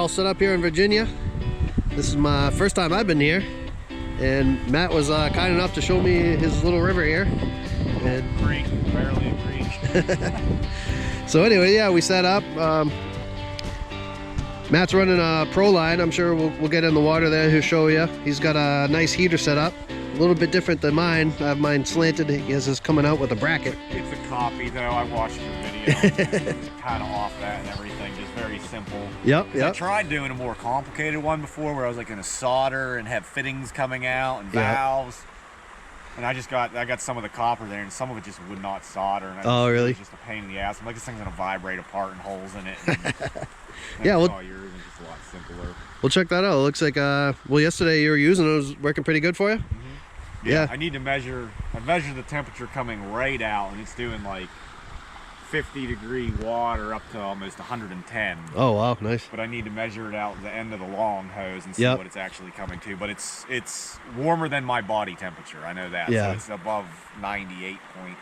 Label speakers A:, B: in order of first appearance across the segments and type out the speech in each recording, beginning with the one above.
A: all set up here in Virginia. This is my first time I've been here, and Matt was kind enough to show me his little river here. And
B: creek, barely a creek.
A: So anyway, yeah, we set up. Matt's running a pro line. I'm sure we'll get in the water there. He'll show you. He's got a nice heater set up. A little bit different than mine. I have mine slanted. He has his coming out with a bracket.
B: It's a copy though. I watched your video. Kind of off that and everything. Just very simple.
A: Yep.
B: I tried doing a more complicated one before where I was like going to solder and have fittings coming out and valves. And I got some of the copper there, and some of it just would not solder. And
A: oh, really?
B: It was just a pain in the ass. I'm like, this thing's going to vibrate apart and holes in it. And
A: yeah,
B: well, yours is just a lot simpler.
A: We'll check that out. It looks like, well, yesterday you were using it. It was working pretty good for you?
B: Mm-hmm.
A: Yeah.
B: I need to measure the temperature coming right out, and it's doing like 50-degree water up to almost 110.
A: Oh, wow, nice.
B: But I need to measure it out at the end of the long hose and see what it's actually coming to. But it's warmer than my body temperature. I know that.
A: Yeah.
B: So it's above 98 point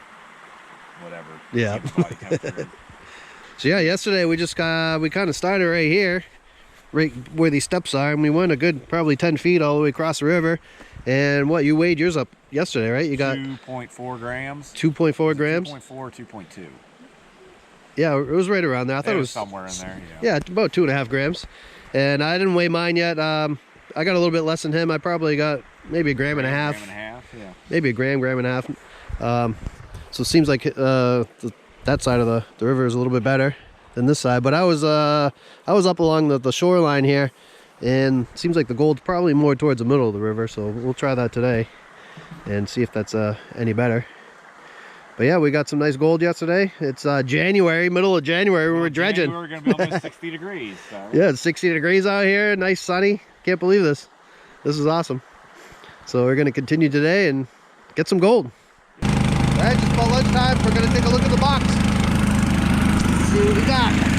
B: whatever.
A: Yeah.
B: Body temperature is.
A: So yeah, yesterday we just we kind of started right here, right where these steps are, and we went a good probably 10 feet all the way across the river. And what, you weighed yours up yesterday, right? You got
B: 2.4 grams.
A: 2.4 grams.
B: 2.4, 2.2.
A: Yeah, it was right around there. I thought it was
B: somewhere in there.
A: Yeah, about 2.5 grams. And I didn't weigh mine yet. I got a little bit less than him. I probably got maybe a gram and a half.
B: Gram and a half, yeah.
A: Maybe a gram and a half. So it seems like that side of the river is a little bit better than this side. But I was up along the shoreline here, and it seems like the gold's probably more towards the middle of the river. So we'll try that today and see if that's any better. But yeah, we got some nice gold yesterday. It's January, middle of January. We're dredging.
B: We're going to be almost 60 degrees. So.
A: Yeah, it's 60 degrees out here. Nice sunny. Can't believe this. This is awesome. So we're going to continue today and get some gold. All right, just about lunchtime. We're going to take a look at the box. See what we got.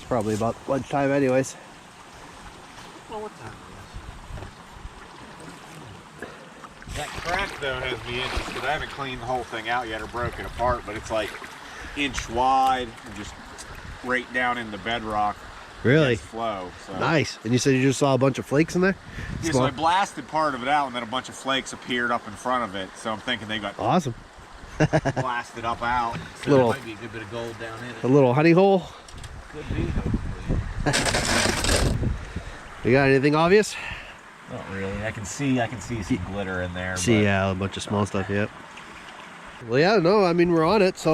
A: Probably about lunchtime anyways.
B: Well, what time is it? That crack though has me interested. I haven't cleaned the whole thing out yet or broke it apart, but it's like inch wide and just right down in the bedrock.
A: Really?
B: Flow. So.
A: Nice. And you said you just saw a bunch of flakes in there?
B: Yeah, so I blasted part of it out and then a bunch of flakes appeared up in front of it. So I'm thinking they got
A: awesome.
B: blasted up out. So
A: little,
B: there might be a good bit of gold down in it.
A: A little honey hole.
B: Could be, hopefully.
A: You got anything obvious?
B: Not really. I can see some glitter in there.
A: Yeah, a bunch of small stuff, yep. Well, yeah, no, I mean, we're on it, so.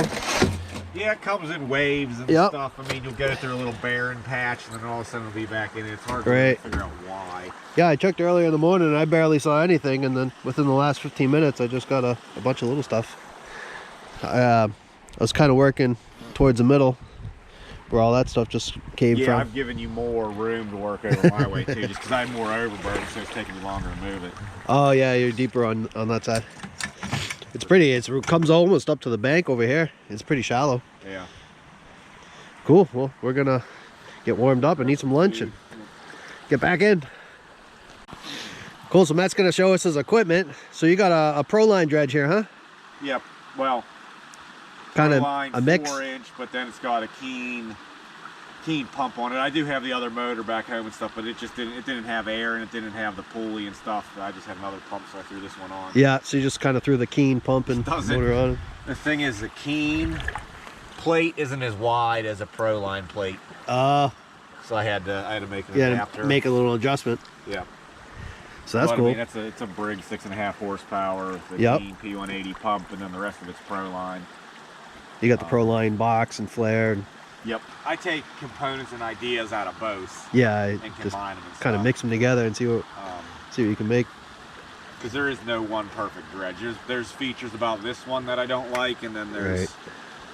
B: Yeah, it comes in waves and stuff. I mean, you'll get it through a little barren patch, and then all of a sudden it'll be back in it. It's hard to figure out why. Yeah,
A: I checked earlier in the morning, and I barely saw anything, and then within the last 15 minutes, I just got a bunch of little stuff. I was kind of working towards the middle, where all that stuff just came from.
B: Yeah, I've given you more room to work over my way too, just because I have more overburden, so it's taking me longer to move it.
A: Oh yeah, you're deeper on that side. It's pretty. It comes almost up to the bank over here. It's pretty shallow.
B: Yeah.
A: Cool. Well, we're gonna get warmed up and eat some lunch and get back in. Cool. So Matt's gonna show us his equipment. So you got a pro line dredge here, huh?
B: Yep. Well.
A: Kind of a mix.
B: 4-inch, but then it's got a keen pump on it. I do have the other motor back home and stuff, but it didn't have air and it didn't have the pulley and stuff. I just had another pump, so I threw this one on.
A: Yeah, so you just kind of threw the keen pump and motor on it.
B: The thing is, the keen plate isn't as wide as a pro line plate. So I had to make an adapter.
A: Make a little adjustment.
B: Yeah.
A: So that's cool.
B: I mean, it's a Briggs 6.5 horsepower, the keen P180 pump, and then the rest of it's pro line.
A: You got the pro line box and flare.
B: Yep. I take components and ideas out of both.
A: Yeah,
B: and
A: just
B: combine them and
A: kind of mix them together and see what you can make.
B: Because there is no one perfect dredge. There's features about this one that I don't like, and then there's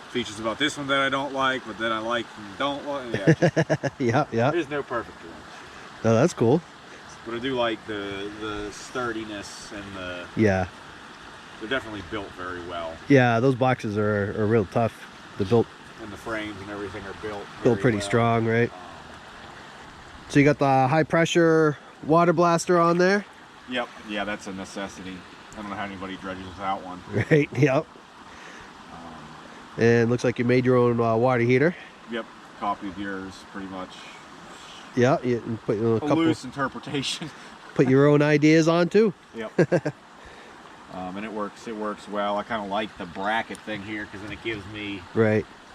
B: features about this one that I don't like, but then I like and don't like. Yeah,
A: yeah.
B: There's no perfect dredge.
A: Oh, that's cool.
B: But I do like the sturdiness and the.
A: Yeah.
B: They're definitely built very well.
A: Yeah, those boxes are real tough. They're built.
B: And the frames and everything are
A: built pretty strong, right? So you got the high pressure water blaster on there.
B: Yep. Yeah, that's a necessity. I don't know how anybody dredges without one.
A: Right. Yep. And looks like you made your own water heater.
B: Yep. Copied yours, pretty much.
A: Yeah. You can put a couple
B: loose interpretation.
A: Put your own ideas on too.
B: Yep. And it works. It works well. I kind of like the bracket thing here because then it gives me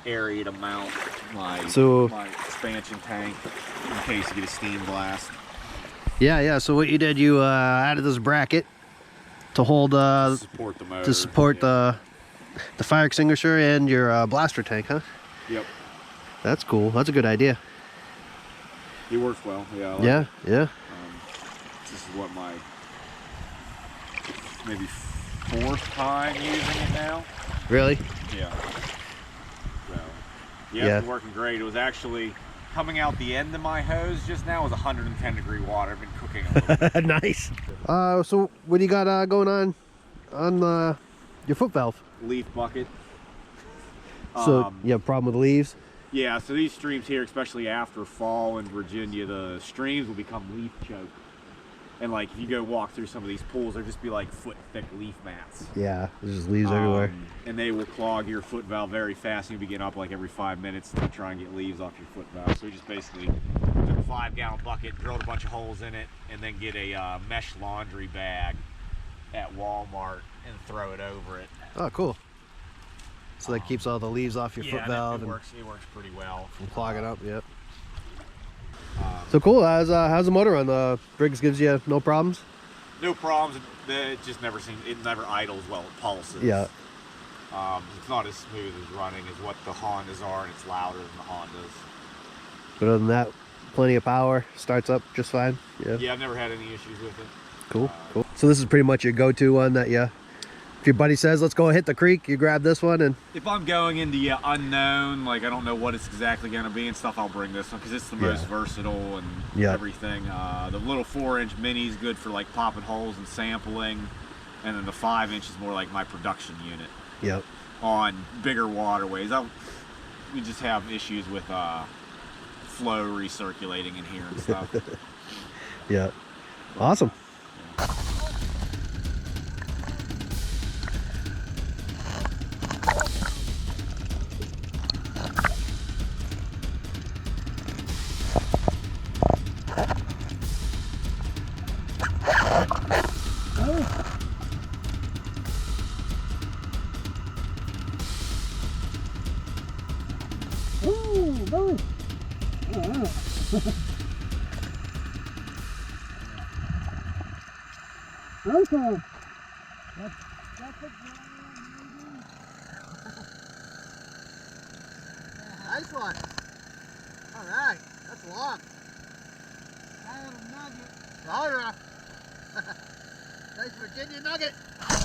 B: area to mount my expansion tank in case you get a steam blast.
A: Yeah. So what you did, you added this bracket to hold
B: to support the motor.
A: To support the fire extinguisher and your blaster tank, huh?
B: Yep.
A: That's cool. That's a good idea.
B: It works well. Yeah.
A: Yeah.
B: This is what my maybe 4th time using it now.
A: Really?
B: Yeah. So, yeah, it's been working great. It was actually coming out the end of my hose just now was 110-degree water. I've been cooking a little bit.
A: Nice. So what do you got going on your foot valve?
B: Leaf bucket.
A: So you have a problem with leaves?
B: Yeah, so these streams here, especially after fall in Virginia, the streams will become leaf choked. And like if you go walk through some of these pools, there'll just be like foot-thick leaf mats.
A: Yeah, there's just leaves everywhere.
B: And they will clog your foot valve very fast. You'll be getting up like every 5 minutes to try and get leaves off your foot valve. So we just basically took a 5-gallon bucket, drilled a bunch of holes in it, and then get a mesh laundry bag at Walmart and throw it over it.
A: Oh, cool. So that keeps all the leaves off your foot valve.
B: It works pretty well.
A: From clogging up, yep. So cool. How's the motor run? The Briggs gives you no problems?
B: No problems. It just never idles well. It pulses.
A: Yeah.
B: It's not as smooth as running as what the Hondas are, and it's louder than the Hondas.
A: But other than that, plenty of power. Starts up just fine. Yeah.
B: Yeah, I've never had any issues with it.
A: Cool. Cool. So this is pretty much your go-to one that if your buddy says, let's go hit the creek, you grab this one. And
B: if I'm going into unknown, like I don't know what it's exactly going to be and stuff, I'll bring this one because it's the most versatile and everything. The little 4-inch mini is good for like popping holes and sampling, and then the 5-inch is more like my production unit.
A: Yep.
B: On bigger waterways, we just have issues with flow recirculating in here and stuff.
A: Yeah. Awesome.
C: Okay. That's a nice one. All right, that's long. I had a nugget. Oh yeah. Nice Virginia nugget. All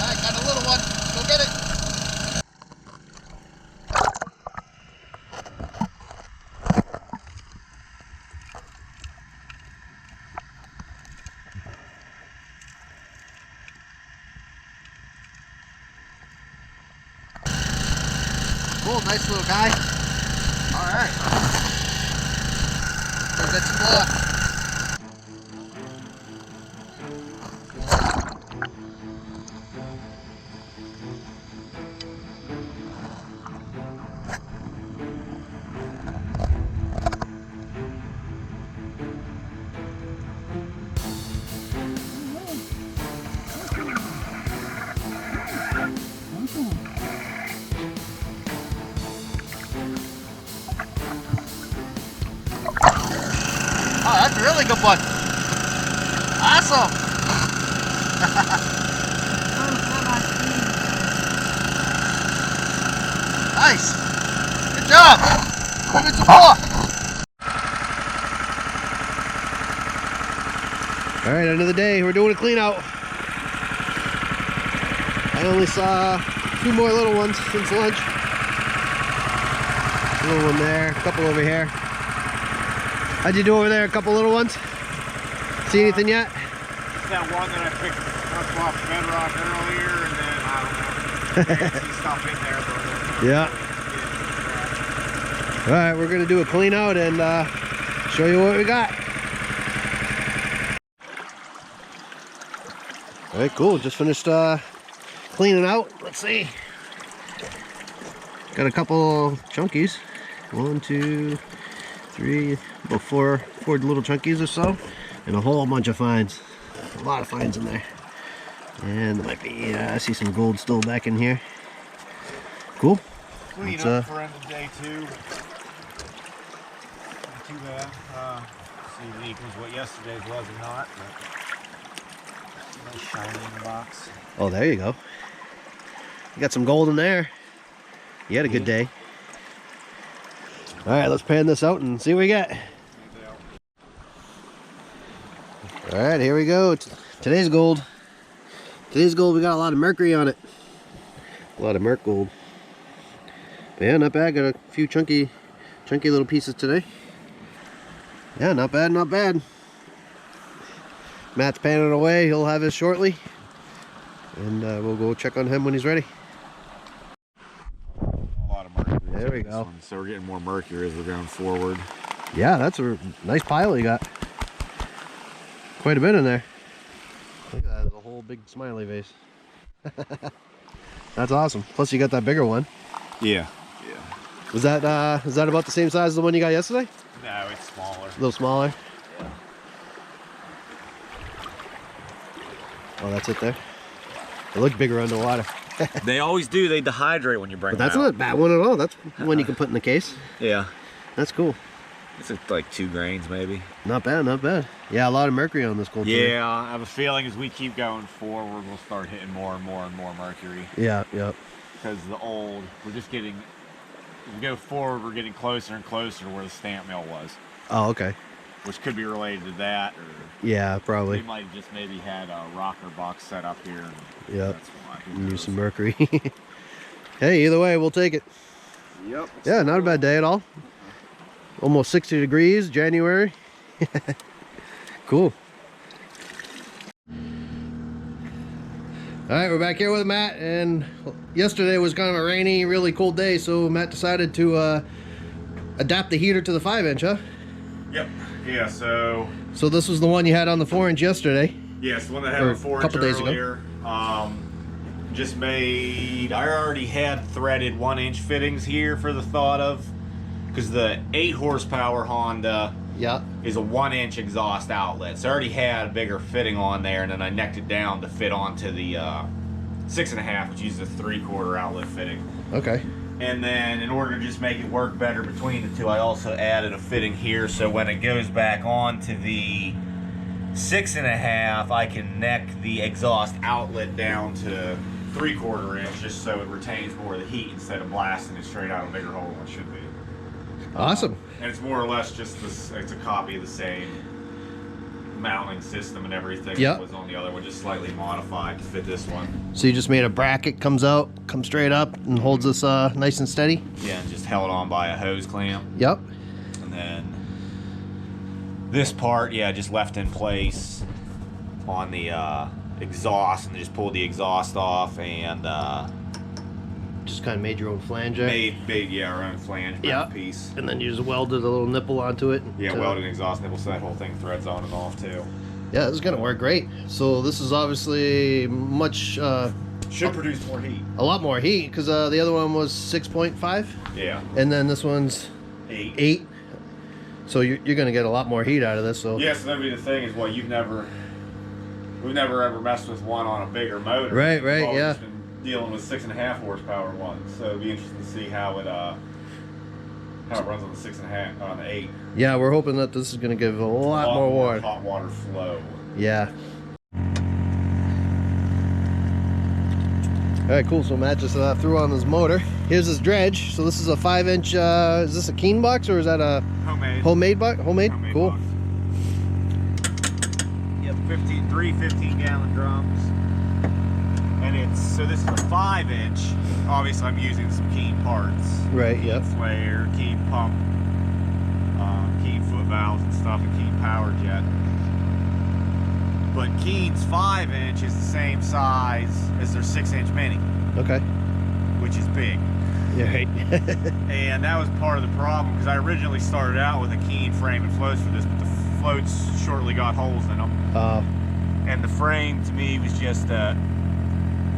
C: right, got a little one. Go get it. Cool, nice little guy. All right. Go get some more. Oh, that's a really good one. Awesome. Nice. Good job.
A: All right, end of the day, we're doing a clean out. I only saw 2 more little ones since lunch. A little one there, a couple over here. How'd you do over there? A couple little ones? See anything yet?
B: Just that one that I picked up off bedrock earlier, and then I don't know. I can see stuff in there, but
A: Yeah. All right, we're gonna do a clean out and show you what we got. All right, cool. Just finished cleaning out. Let's see. Got a couple chunkies. 1, 2, 3, about four little chunkies or so, and a whole bunch of fines. A lot of fines in there. And there might be, I see some gold still back in here. Cool.
B: clean
A: It's,
B: up for end of day 2. Not too bad. See if it equals what yesterday's was or not. But nice shiny in the box.
A: Oh, there you go. You got some gold in there. You had a good day. All right, let's pan this out and see what we get. All right, here we go. Today's gold. Today's gold, we got a lot of mercury on it. A lot of merc gold. But yeah, not bad. Got a few chunky little pieces today. Yeah, not bad, not bad. Matt's panning away. He'll have his shortly. And we'll go check on him when he's ready.
B: A lot of mercury.
A: There we go.
B: So we're getting more mercury as we're going forward.
A: Yeah, that's a nice pile you got. Quite a bit in there. Look at that, there's a whole big smiley face. That's awesome. Plus you got that bigger one.
B: Yeah.
A: Was that is that about the same size as the one you got yesterday?
B: No, it's smaller.
A: A little smaller.
B: Yeah.
A: Oh, that's it there. It looked bigger underwater.
B: They always do. They dehydrate when you bring
A: But
B: them
A: that's
B: out.
A: not a bad one at all. That's one you can put in the case.
B: Yeah.
A: That's cool.
B: It's like 2 grains maybe.
A: Not bad, not bad. Yeah, a lot of mercury on this gold. today.
B: Yeah, I have a feeling as we keep going forward, we'll start hitting more and more and more mercury.
A: Yeah, yeah.
B: Because we're just getting, as we go forward, we're getting closer and closer to where the stamp mill was.
A: Oh, okay.
B: Which could be related to that, or
A: Yeah,
B: we
A: probably.
B: might have just maybe had a rocker box set up here. And
A: Yeah.
B: that's why. Who
A: Use
B: knows?
A: some mercury. Hey, either way, we'll take it.
B: Yep.
A: Yeah, not a bad day at all. Almost 60 degrees, January. Cool. All right, we're back here with Matt, and yesterday was kind of a rainy, really cold day, so Matt decided to adapt the heater to the 5-inch, huh?
B: Yep. Yeah. So
A: So this was the one you had on the 4-inch yesterday.
B: yes, the one that had
A: Or
B: a 4-inch
A: couple days ago.
B: earlier. Just made. I already had threaded 1-inch fittings here for the thought of, because the 8 horsepower Honda
A: Yeah.
B: is a 1-inch exhaust outlet. So I already had a bigger fitting on there, and then I necked it down to fit onto the 6.5, which uses a 3/4 outlet fitting.
A: Okay.
B: And then in order to just make it work better between the two, I also added a fitting here, so when it goes back onto the 6.5, I can neck the exhaust outlet down to 3/4 inch, just so it retains more of the heat instead of blasting it straight out a bigger hole than it should be.
A: Awesome.
B: And it's more or less just this, it's a copy of the same mounting system and everything
A: Yep.
B: that was on the other one, just slightly modified to fit this one.
A: So you just made a bracket, comes out, comes straight up, and holds us nice and steady?
B: Yeah, and just held on by a hose clamp.
A: Yep.
B: And then this part, yeah, just left in place on the exhaust, and just pulled the exhaust off and
A: Just kind of made your own flanger.
B: made yeah, our own flange
A: Yeah.
B: piece.
A: And then you just welded a little nipple onto it.
B: Yeah,
A: to-
B: welded an exhaust nipple, so that whole thing threads on and off too.
A: Yeah, this is gonna work great. So this is obviously much,
B: Should produce more heat.
A: a lot more heat, because the other one was 6.5,
B: Yeah.
A: and then this one's
B: 8.
A: 8. So you're gonna get a lot more heat out of this. So
B: Yeah, so that'd be the thing is, well, we've never ever messed with one on a bigger motor.
A: Right,
B: We've always
A: yeah.
B: been dealing with 6.5 horsepower ones, so it'd be interesting to see how it runs on the 6.5 on the 8.
A: yeah, we're hoping that this is gonna give a lot more water.
B: hot water flow.
A: Yeah. All right, cool. So Matt just threw on his motor. Here's his dredge. So this is a 5-inch. Is this a Keen box or is that a homemade box? Homemade. Cool.
B: Box. Yep, 15 gallon drums. And so this is a 5-inch. Obviously, I'm using some Keen parts.
A: Right.
B: Keen
A: Yep.
B: flare, Keen pump, Keen foot valves and stuff, and Keen power jet. But Keen's 5-inch is the same size as their 6-inch mini. Okay. Which is big.
A: Yeah. Right.
B: And that was part of the problem because I originally started out with a Keen frame and floats for this, but the floats shortly got holes in them. And the frame to me was just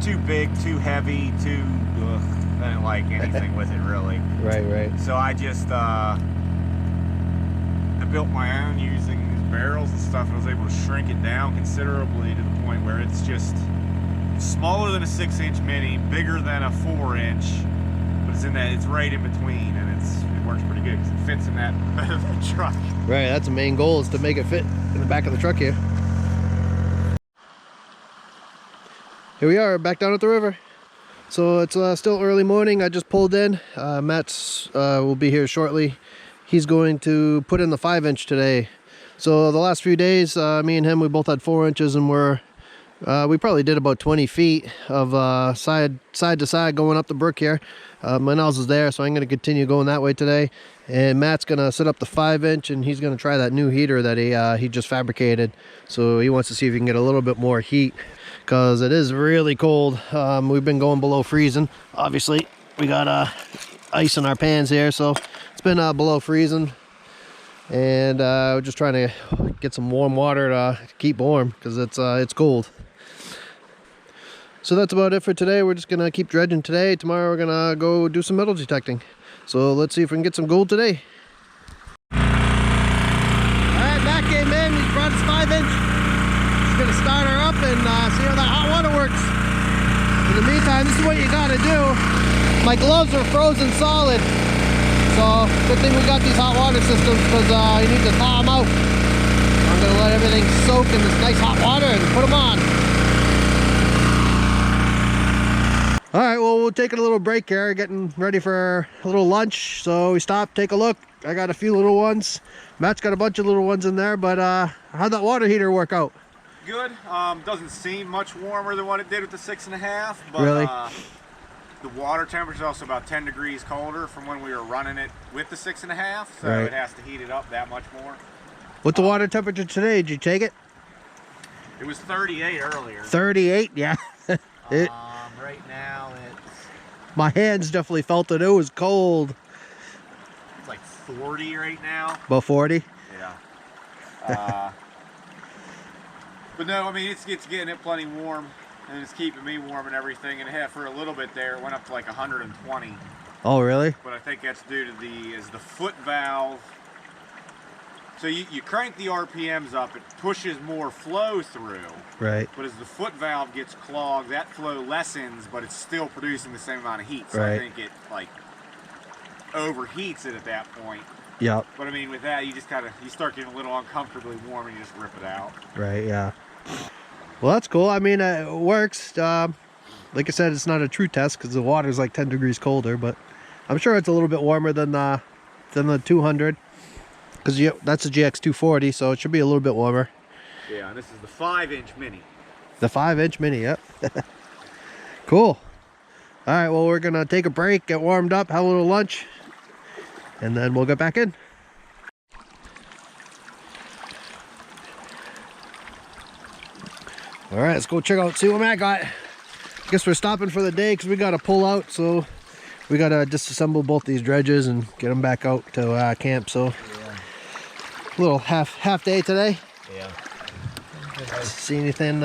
B: too big, too heavy, I didn't like anything with it really. Right. So I just I built my own using these barrels and stuff, and I was able to shrink it down considerably to the point where it's just smaller than a 6-inch mini, bigger than a 4-inch, but it's right in between, and it works pretty good because it fits in that bed of the truck. Right, that's the main goal, is to make it fit in the back of the truck here. Here we are, back down at the river. So it's still early morning. I just pulled in. Matt's will be here shortly. He's going to put in the 5-inch today. So the last few days, me and him, we both had 4 inches, and we probably did about 20 feet of side to side going up the brook here. My nozzle's there, so I'm going to continue going that way today. And Matt's going to set up the 5-inch, and he's going to try that new heater that he just fabricated. So he wants to see if he can get a little bit more heat, because it is really cold. We've been going below freezing. Obviously, we got ice in our pans here, so it's been below freezing. And we're just trying to get some warm water to keep warm, because it's cold. So that's about it for today. We're just gonna keep dredging today. Tomorrow we're gonna go do some metal detecting. So let's see if we can get some gold today. Alright, Matt came in, he brought his 5-inch. He's gonna start her up and see how that hot water works. In the meantime, this is what you gotta do. My gloves are frozen solid. So good thing we got these hot water systems, because you need to thaw them out. I'm gonna let everything soak in this nice hot water and put them on. All right, well, we're taking a little break here, getting ready for a little lunch. So we stopped, take a look. I got a few little ones. Matt's got a bunch of little ones in there, but how'd that water heater work out? Good. Doesn't seem much warmer than what it did with the 6.5, but
A: really?
B: The water temperature is also about 10 degrees colder from when we were running it with the 6.5, so
A: right.
B: It has to heat it up that much more.
A: What's the water temperature today? Did you take it?
B: It was 38 earlier.
A: 38, yeah.
B: Right now it's...
A: My hands definitely felt it. It was cold.
B: It's like 40 right now.
A: About 40?
B: Yeah. But no, I mean, it's getting it plenty warm, and it's keeping me warm and everything. And for a little bit there, it went up to like 120.
A: Oh, really?
B: But I think that's due to the foot valve. So you crank the RPMs up, it pushes more flow through. Right. But as the foot valve gets clogged, that flow lessens, but it's still producing the same amount of heat. So right. I think it like overheats it at that point. Yep. But I mean, with that, you start getting a little uncomfortably warm, and you just rip it out. Right. Yeah. Well, that's cool. I mean, it works. Like I said, it's not a true test because the water's like 10 degrees colder, but I'm sure it's a little bit warmer than the 200. Because that's a GX240, so it should be a little bit warmer. Yeah, and this is the 5-inch mini. The 5-inch mini, yep. Cool. All right, well, we're going to take a break, get warmed up, have a little lunch, and then we'll get back in. All right, let's go check out, see what Matt got. Guess we're stopping for the day because we got to pull out, so we got to disassemble both these dredges and get them back out to camp, so... Little half day today. Yeah. See anything?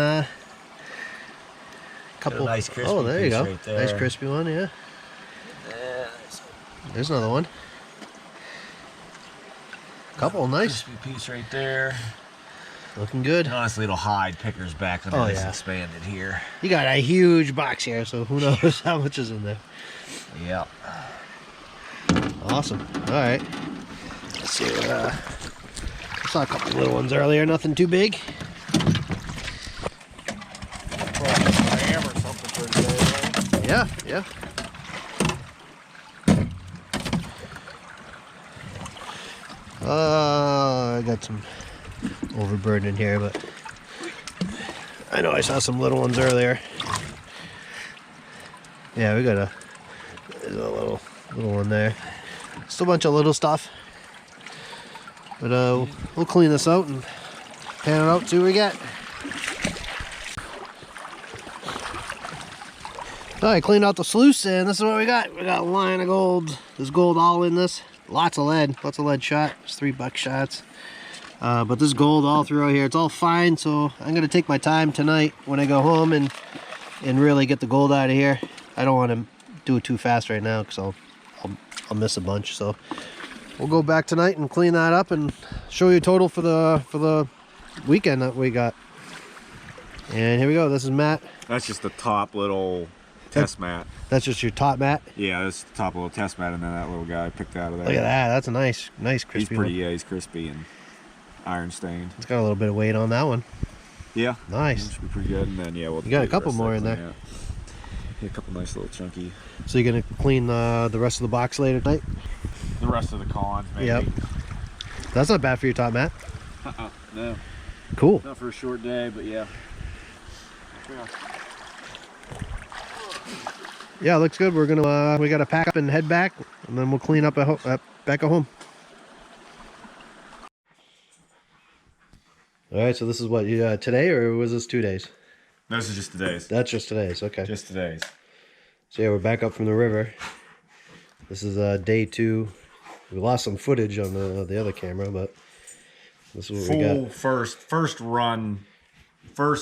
B: Couple nice crispy. Oh, there you go. Right there. Nice crispy one, yeah. There's another one. Couple nice. Crispy piece right there.
A: Looking good.
B: And honestly, it'll hide pickers back when it's expanded here.
A: You got a huge box here, so who knows how much is in there.
B: Yeah.
A: Awesome. All right. Let's see what. I saw a couple little ones earlier, nothing too big. Yeah, yeah. I got some overburden in here, but I know I saw some little ones earlier. Yeah, we got there's a little one there. Still a bunch of little stuff. But we'll clean this out and pan it out, see what we get. Alright, cleaned out the sluice, and this is what we got. We got a line of gold. There's gold all in this. Lots of lead shot. It's $3 shots. But there's gold all throughout here. It's all fine, so I'm gonna take my time tonight when I go home and really get the gold out of here. I don't want to do it too fast right now because I'll miss a bunch. So we'll go back tonight and clean that up and show you total for the weekend that we got. And here we go. This is Matt.
B: That's just the top little test mat.
A: That's just your top mat.
B: Yeah, that's the top little test mat, and then that little guy I picked out of there.
A: Look at that. That's a nice crispy.
B: He's pretty.
A: one.
B: Yeah, he's crispy and iron stained.
A: It's got a little bit of weight on that one.
B: Yeah.
A: Nice.
B: That should be pretty good. And then yeah, we'll.
A: You got a couple more in there.
B: Yeah. Yeah, a couple nice little chunky.
A: So you're gonna clean the rest of the box later tonight?
B: The rest of the cons, maybe.
A: Yep. That's not bad for your top mat.
B: No.
A: Cool.
B: Not for a short day, but yeah.
A: Yeah, looks good. We're gonna we gotta pack up and head back, and then we'll clean up back at home. All right. So this is what today, or was this 2 days?
B: No, this is just today's.
A: That's just today's. Okay.
B: Just today's.
A: So yeah, we're back up from the river. This is day 2. We lost some footage on the other camera, but this is what we got.
B: First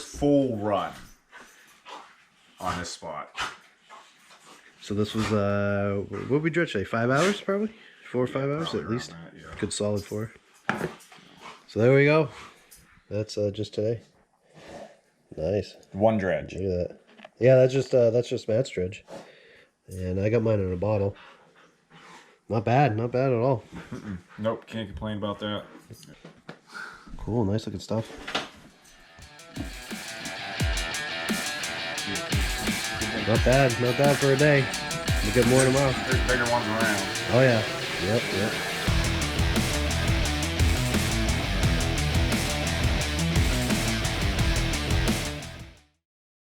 B: full run on this spot.
A: So this was what did we dredge today? 5 hours probably? 4 or 5 hours at least.
B: That, yeah.
A: Good solid 4. So there we go. That's just today. Nice.
B: One dredge.
A: Look at that. Yeah, that's just Matt's dredge. And I got mine in a bottle. Not bad at all.
B: Nope, can't complain about that.
A: Cool, nice looking stuff. Not bad for a day. We'll get more tomorrow.
B: There's bigger ones around.
A: Oh yeah. Yep.